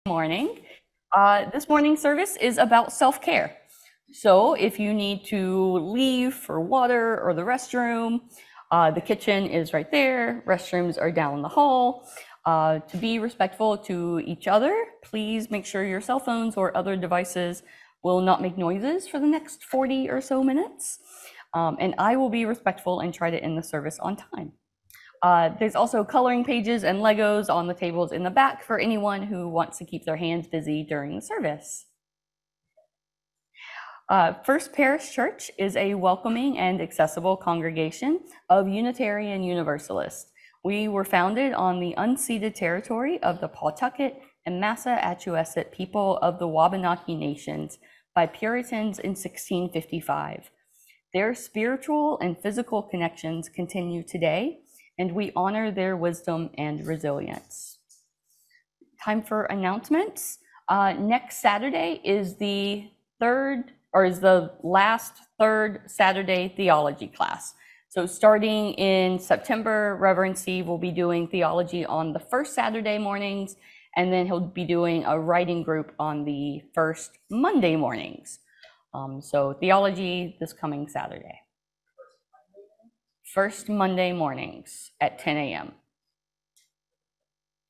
Morning. This morning's service is about self-care. So if you need to leave for water or the restroom, the kitchen is right there. Restrooms are down the hall. To be respectful to each other, please make sure your cell phones or other devices will not make noises for the next 40 or so minutes. And I will be respectful and try to end the service on time. There's also coloring pages and Legos on the tables in the back for anyone who wants to keep their hands busy during the service. First Parish Church is a welcoming and accessible congregation of Unitarian Universalists. We were founded on the unceded territory of the Pawtucket and Massachusetts people of the Wabanaki Nations by Puritans in 1655. Their spiritual and physical connections continue today, and we honor their wisdom and resilience. Time for announcements. Next Saturday is the last third Saturday theology class. So starting in September, Reverend Steve will be doing theology on the first Saturday mornings, and then he'll be doing a writing group on the first Monday mornings. So theology this coming Saturday. First Monday mornings at 10 a.m.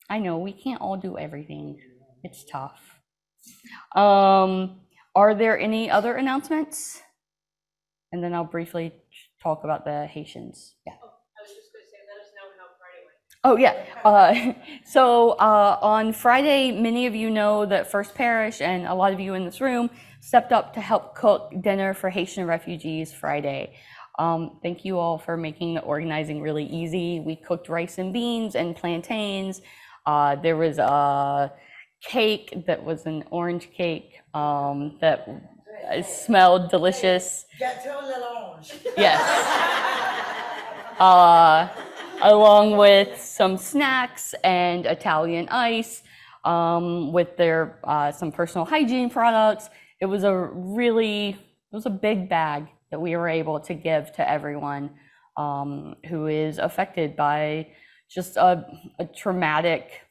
I know we can't all do everything. It's tough. Are there any other announcements? And then I'll briefly talk about the Haitians. Yeah. Oh, I was just going to say, let us know how Friday went. Oh, yeah. So on Friday, many of you know that First Parish and a lot of you in this room stepped up to help cook dinner for Haitian refugees Friday. Thank you all for making the organizing really easy. We cooked rice and beans and plantains. There was a cake that was an orange cake that smelled delicious. Yes. Along with some snacks and Italian ice, with their some personal hygiene products. It was a big bag that we were able to give to everyone who is affected by just a traumatic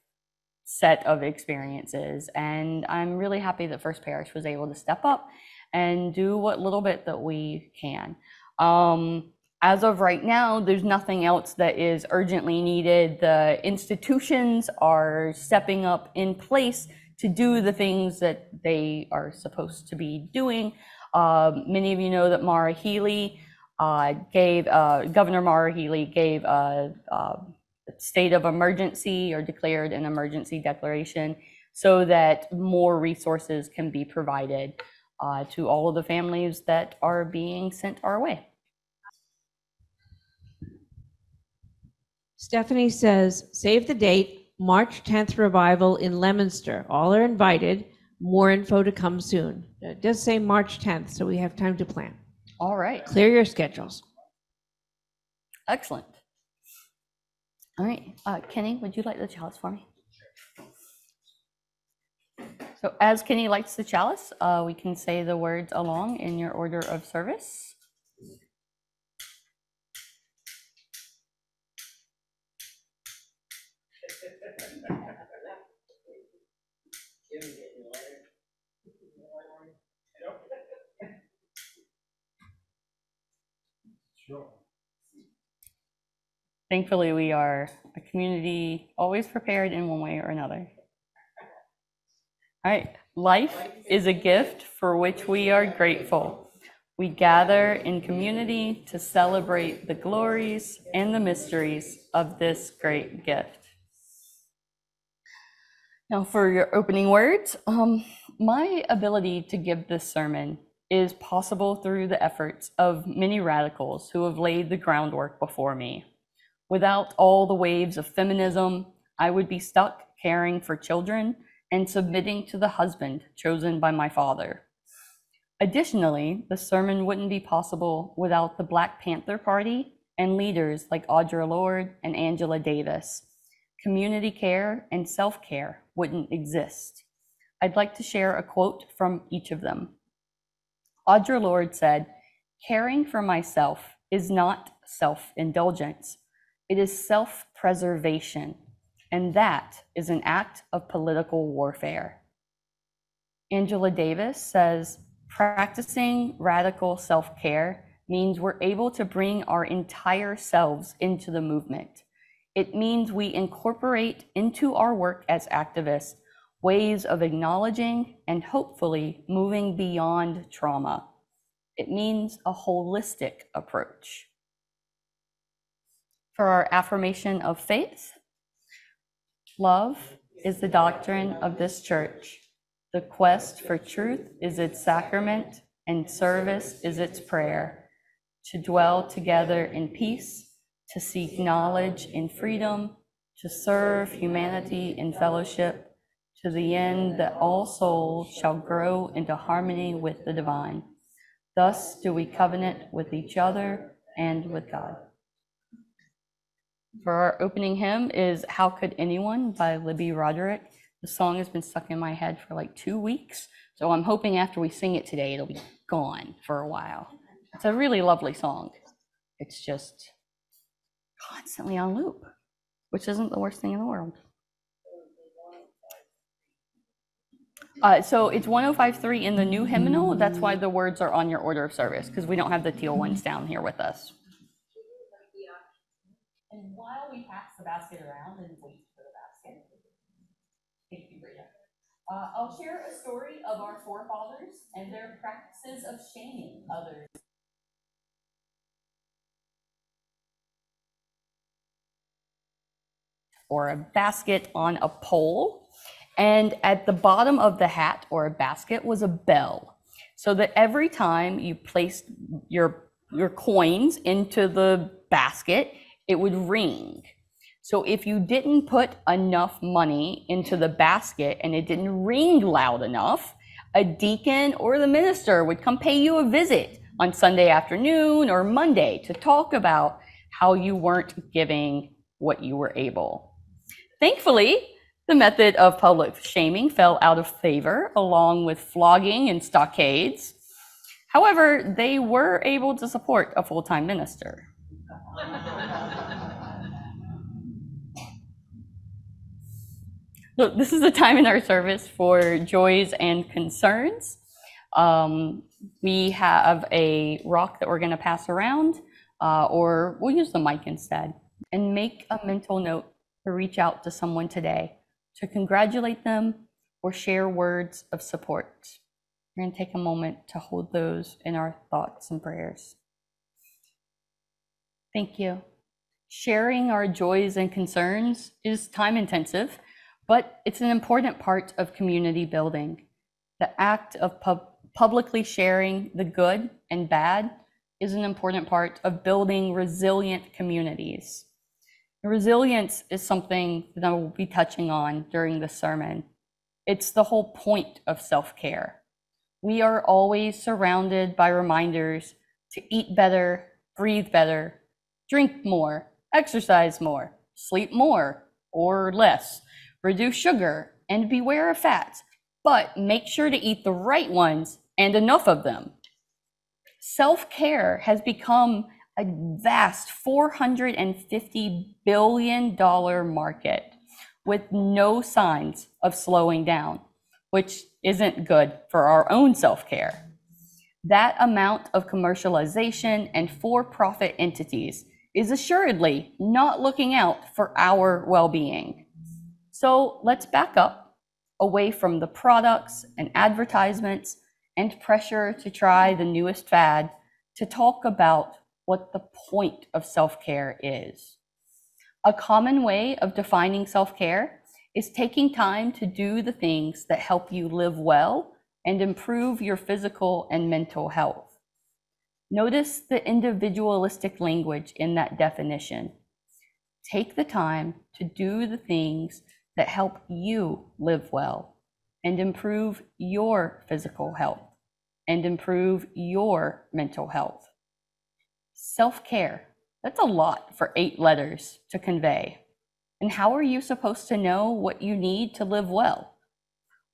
set of experiences. And I'm really happy that First Parish was able to step up and do what little bit that we can. As of right now, there's nothing else that is urgently needed. The institutions are stepping up in place to do the things that they are supposed to be doing. Many of you know that Governor Maura Healey gave a state of emergency or declared an emergency declaration so that more resources can be provided to all of the families that are being sent our way. Stephanie says, save the date, March 10th revival in Leominster. All are invited. More info to come soon. It does say March 10th, so we have time to plan. All right. Clear your schedules. Excellent. All right. Kenny, would you light the chalice for me? So as Kenny lights the chalice, we can say the words along in your order of service. Thankfully, we are a community always prepared in one way or another. All right, life is a gift for which we are grateful. We gather in community to celebrate the glories and the mysteries of this great gift. Now for your opening words, my ability to give this sermon is possible through the efforts of many radicals who have laid the groundwork before me. Without all the waves of feminism, I would be stuck caring for children and submitting to the husband chosen by my father. Additionally, the sermon wouldn't be possible without the Black Panther Party and leaders like Audre Lorde and Angela Davis. Community care and self-care wouldn't exist. I'd like to share a quote from each of them. Audre Lorde said, "Caring for myself is not self-indulgence. It is self-preservation. and that is an act of political warfare. Angela Davis says, practicing radical self-care means we're able to bring our entire selves into the movement. It means we incorporate into our work as activists ways of acknowledging and hopefully moving beyond trauma. It means a holistic approach. For our affirmation of faith, love is the doctrine of this church. The quest for truth is its sacrament, and service is its prayer. To dwell together in peace, to seek knowledge in freedom, to serve humanity in fellowship, to the end that all souls shall grow into harmony with the divine. Thus do we covenant with each other and with God. For our opening hymn is How Could Anyone by Libby Roderick. The song has been stuck in my head for like 2 weeks, so I'm hoping after we sing it today, it'll be gone for a while. It's a really lovely song. It's just constantly on loop, which isn't the worst thing in the world. So it's 105.3 in the new hymnal. That's why the words are on your order of service, because we don't have the teal ones down here with us. And while we pass the basket around and wait for the basket, thank you, Rita. I'll share a story of our forefathers and their practices of shaming others. Or a basket on a pole, and at the bottom of the hat or a basket was a bell, so that every time you placed your coins into the basket, it would ring. So if you didn't put enough money into the basket and it didn't ring loud enough, a deacon or the minister would come pay you a visit on Sunday afternoon or Monday to talk about how you weren't giving what you were able. Thankfully, the method of public shaming fell out of favor along with flogging and stockades. However, they were able to support a full-time minister. So this is a time in our service for joys and concerns. We have a rock that we're going to pass around, or we'll use the mic instead, and make a mental note to reach out to someone today, to congratulate them or share words of support. We're going to take a moment to hold those in our thoughts and prayers. Thank you. Sharing our joys and concerns is time intensive, but it's an important part of community building. The act of publicly sharing the good and bad is an important part of building resilient communities. Resilience is something that I will be touching on during this sermon. It's the whole point of self-care. We are always surrounded by reminders to eat better, breathe better, drink more, exercise more, sleep more or less, reduce sugar, and beware of fats, but make sure to eat the right ones and enough of them. Self-care has become a vast $450 billion market with no signs of slowing down, which isn't good for our own self-care. That amount of commercialization and for-profit entities is assuredly not looking out for our well-being. So let's back up away from the products and advertisements and pressure to try the newest fad to talk about what the point of self-care is. A common way of defining self-care is taking time to do the things that help you live well and improve your physical and mental health. Notice the individualistic language in that definition. Take the time to do the things that help you live well and improve your physical health and improve your mental health. Self-care, that's a lot for 8 letters to convey. And how are you supposed to know what you need to live well?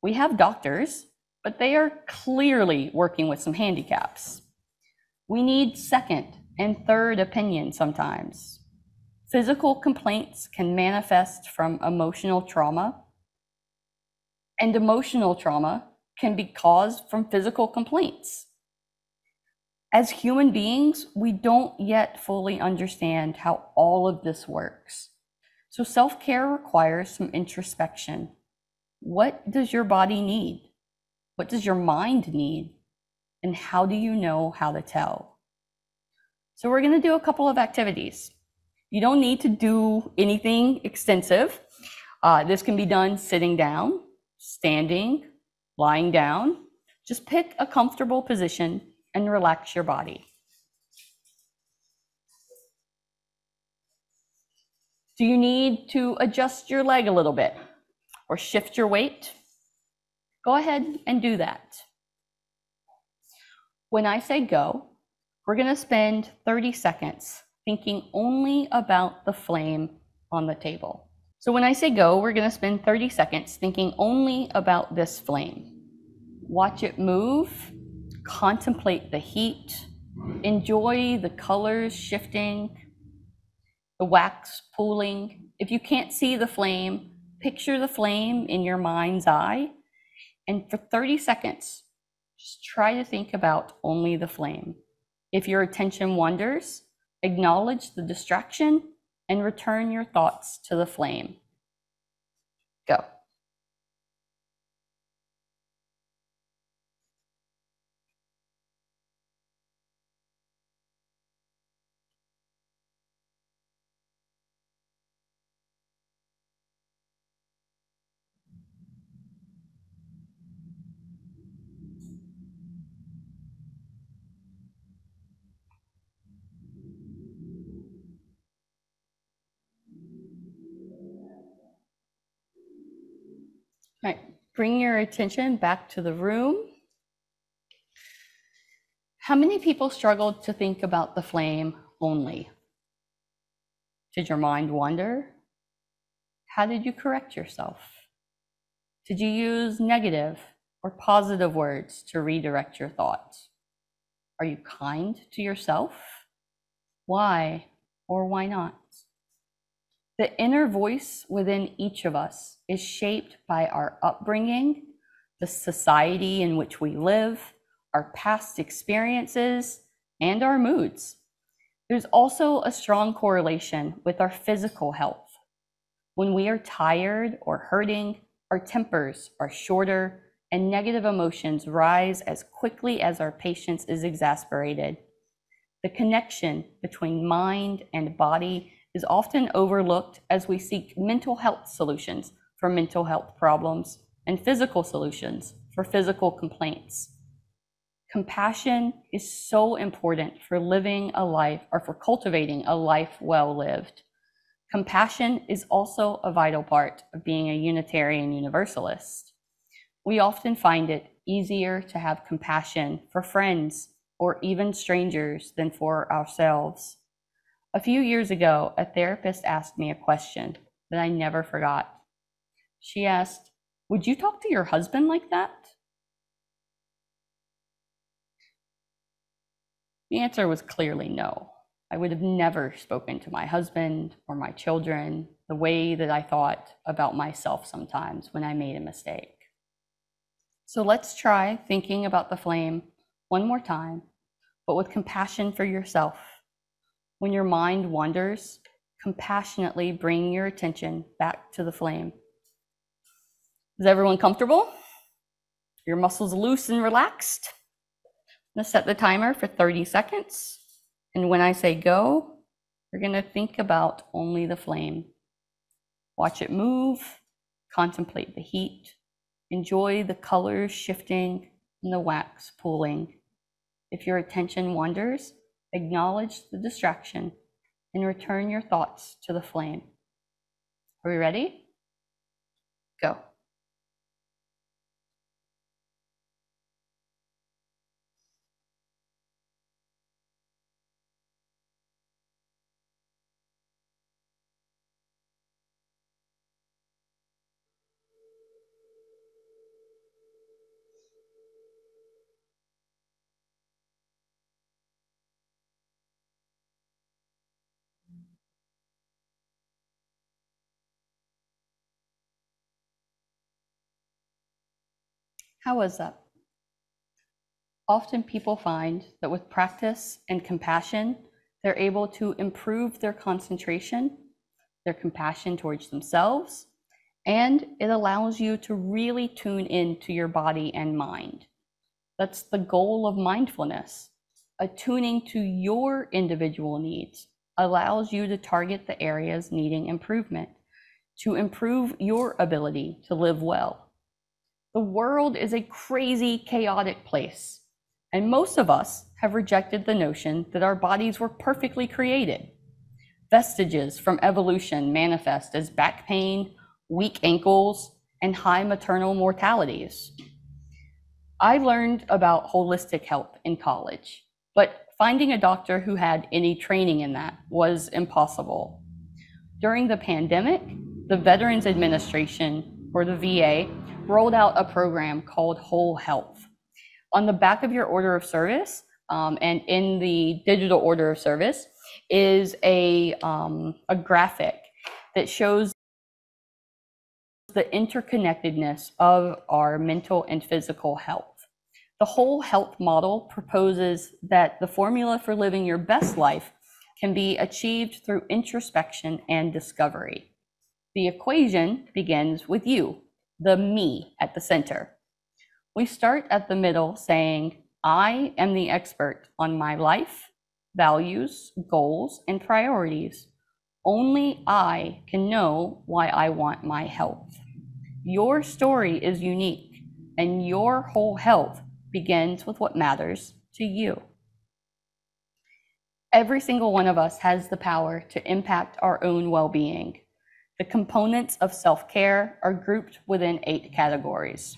We have doctors, but they are clearly working with some handicaps. We need second and third opinions sometimes. Physical complaints can manifest from emotional trauma, and emotional trauma can be caused from physical complaints. As human beings, we don't yet fully understand how all of this works. So self-care requires some introspection. What does your body need? What does your mind need? And how do you know how to tell? So we're going to do a couple of activities. You don't need to do anything extensive. This can be done sitting down, standing, lying down. Just pick a comfortable position and relax your body. Do you need to adjust your leg a little bit or shift your weight? Go ahead and do that. When I say go, we're going to spend 30 seconds thinking only about the flame on the table. So when I say go, we're going to spend 30 seconds thinking only about this flame. Watch it move, contemplate the heat, enjoy the colors shifting, the wax pooling. If you can't see the flame, picture the flame in your mind's eye, and for 30 seconds, just try to think about only the flame. If your attention wanders, acknowledge the distraction and return your thoughts to the flame. Go. All right, bring your attention back to the room. How many people struggled to think about the flame only? Did your mind wander? How did you correct yourself? Did you use negative or positive words to redirect your thoughts? Are you kind to yourself? Why or why not? The inner voice within each of us is shaped by our upbringing, the society in which we live, our past experiences, and our moods. There's also a strong correlation with our physical health. When we are tired or hurting, our tempers are shorter and negative emotions rise as quickly as our patience is exasperated. The connection between mind and body is often overlooked as we seek mental health solutions for mental health problems and physical solutions for physical complaints. Compassion is so important for living a life or for cultivating a life well lived. Compassion is also a vital part of being a Unitarian Universalist. We often find it easier to have compassion for friends or even strangers than for ourselves. A few years ago, a therapist asked me a question that I never forgot. She asked, "Would you talk to your husband like that?" The answer was clearly no. I would have never spoken to my husband or my children the way that I thought about myself sometimes when I made a mistake. So let's try thinking about the flame one more time, but with compassion for yourself. When your mind wanders, compassionately bring your attention back to the flame. Is everyone comfortable? Your muscles loose and relaxed? I'm going to set the timer for 30 seconds. And when I say go, you're going to think about only the flame. Watch it move, contemplate the heat, enjoy the colors shifting and the wax pooling. If your attention wanders, acknowledge the distraction and return your thoughts to the flame. Are we ready? Go. How was that? Often people find that with practice and compassion, they're able to improve their concentration, their compassion towards themselves, and it allows you to really tune into your body and mind. That's the goal of mindfulness. Attuning to your individual needs allows you to target the areas needing improvement, to improve your ability to live well. The world is a crazy, chaotic place, and most of us have rejected the notion that our bodies were perfectly created. Vestiges from evolution manifest as back pain, weak ankles, and high maternal mortalities. I learned about holistic health in college, but finding a doctor who had any training in that was impossible. During the pandemic, the Veterans Administration, or the VA, rolled out a program called Whole Health. On the back of your order of service, and in the digital order of service, is a graphic that shows the interconnectedness of our mental and physical health. The whole health model proposes that the formula for living your best life can be achieved through introspection and discovery. The equation begins with you, the me at the center. We start at the middle saying, I am the expert on my life, values, goals, and priorities. Only I can know why I want my health. Your story is unique, and your whole health begins with what matters to you. Every single one of us has the power to impact our own well-being. The components of self-care are grouped within 8 categories.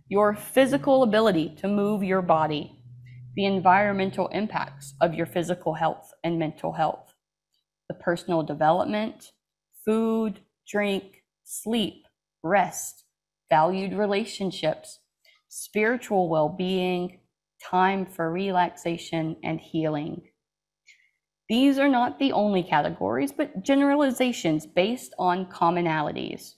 Your physical ability to move your body, the environmental impacts of your physical health and mental health, the personal development, food, drink, sleep, rest, valued relationships, spiritual well-being, time for relaxation and healing. These are not the only categories, but generalizations based on commonalities.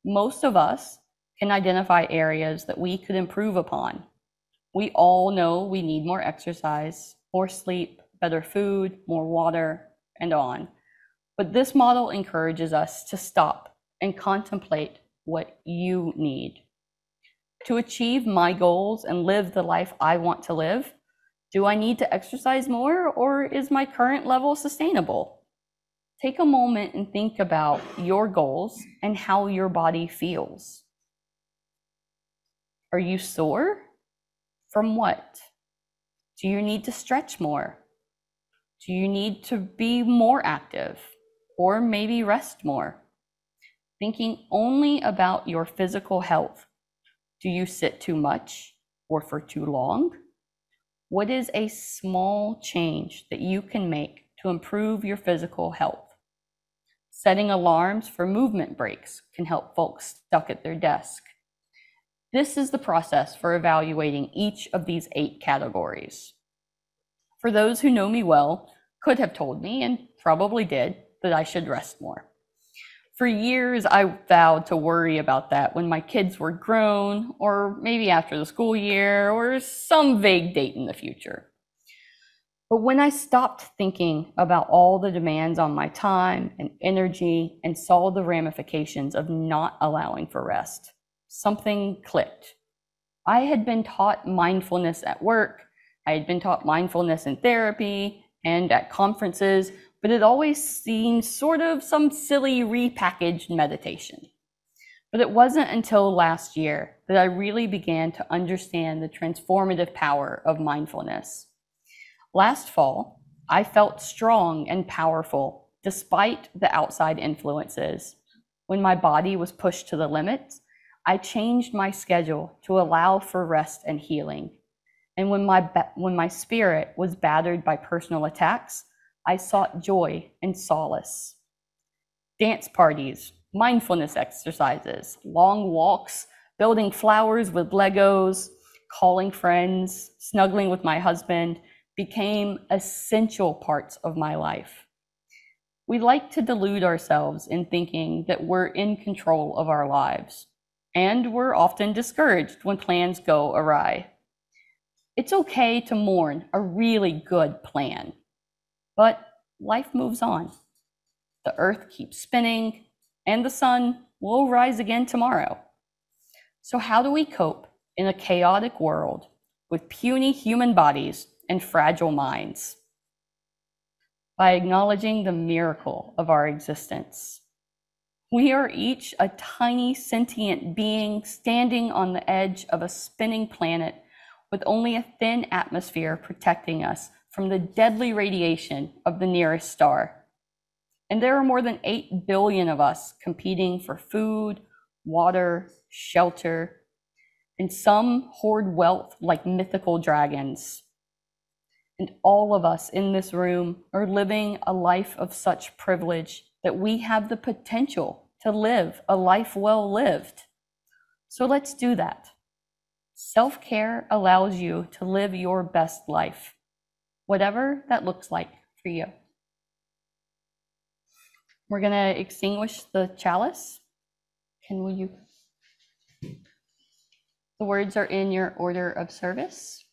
Most of us can identify areas that we could improve upon. We all know we need more exercise, more sleep, better food, more water, and on. But this model encourages us to stop and contemplate what you need. To achieve my goals and live the life I want to live, do I need to exercise more, or is my current level sustainable? Take a moment and think about your goals and how your body feels. Are you sore? From what? Do you need to stretch more? Do you need to be more active, or maybe rest more? Thinking only about your physical health. Do you sit too much or for too long? What is a small change that you can make to improve your physical health? Setting alarms for movement breaks can help folks stuck at their desk. This is the process for evaluating each of these 8 categories. For those who know me well, could have told me, and probably did, that I should rest more. For years, I vowed to worry about that when my kids were grown, or maybe after the school year, or some vague date in the future. But when I stopped thinking about all the demands on my time and energy and saw the ramifications of not allowing for rest, something clicked. I had been taught mindfulness at work, I had been taught mindfulness in therapy and at conferences, but it always seemed sort of some silly repackaged meditation. But it wasn't until last year that I really began to understand the transformative power of mindfulness. Last fall, I felt strong and powerful despite the outside influences. When my body was pushed to the limits, I changed my schedule to allow for rest and healing. And when my spirit was battered by personal attacks, I sought joy and solace. Dance parties, mindfulness exercises, long walks, building flowers with Legos, calling friends, snuggling with my husband became essential parts of my life. We like to delude ourselves in thinking that we're in control of our lives. and we're often discouraged when plans go awry. It's okay to mourn a really good plan, but life moves on. The earth keeps spinning, and the sun will rise again tomorrow. So how do we cope in a chaotic world with puny human bodies and fragile minds? By acknowledging the miracle of our existence. We are each a tiny sentient being standing on the edge of a spinning planet with only a thin atmosphere protecting us from the deadly radiation of the nearest star. And there are more than 8 billion of us competing for food, water, shelter, and some hoard wealth like mythical dragons. And all of us in this room are living a life of such privilege that we have the potential to live a life well lived. So let's do that. Self-care allows you to live your best life, whatever that looks like for you. We're going to extinguish the chalice. The words are in your order of service.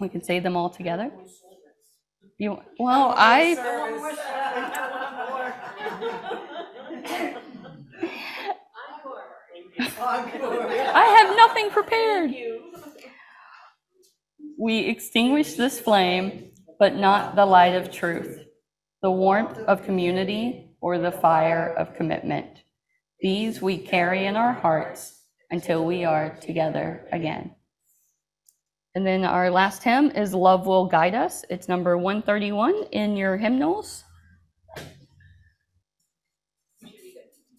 We can say them all together. I have nothing prepared. We extinguish this flame, but not the light of truth, the warmth of community, or the fire of commitment. These we carry in our hearts until we are together again. And then our last hymn is Love Will Guide Us. It's number 131 in your hymnals.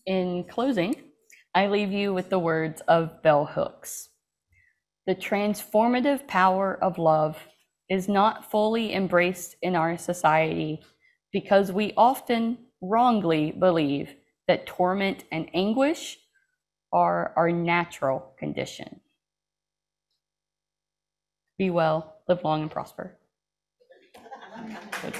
In closing, I leave you with the words of bell hooks. The transformative power of love is not fully embraced in our society because we often wrongly believe that torment and anguish are our natural condition. Be well, live long, and prosper. Good.